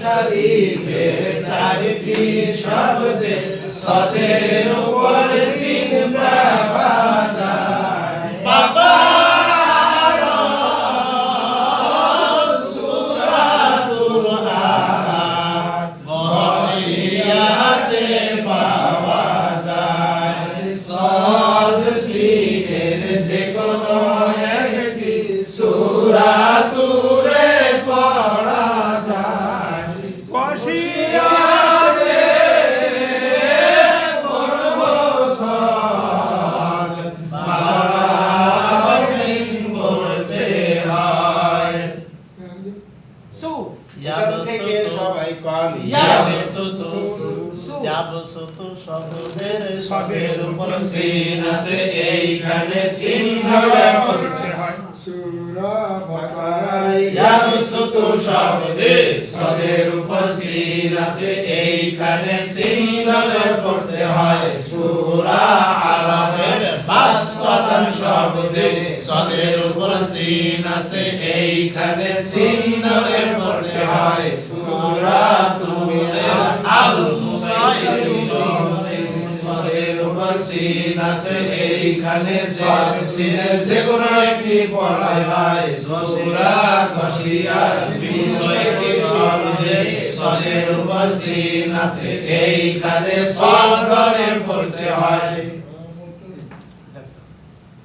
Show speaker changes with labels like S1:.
S1: শরীফের চারটি শব্দে সদের উপর সিন দেওয়া যায় বাবা সদের উপর সিন আছে এইখানে সিন ধরে পড়তে হয় সূরা বাকারা ইয়াবসুতু শব্দে সদের উপর সিন আছে এইখানে সিন ধরে পড়তে হয় সূরা আরাফের বাসতান শব্দে সদের উপর সিন আছে এইখানে সিন ধরে পড়তে হয় সূরা তুরের আল সিন আছে এইখানে সিনের যে কোনো একটি পড়ায় হয় সূরা গাশিয়ার বিষয়টি শব্দে সদের উপর সিন আছে এইখানে সদ ধরে পড়তে হয়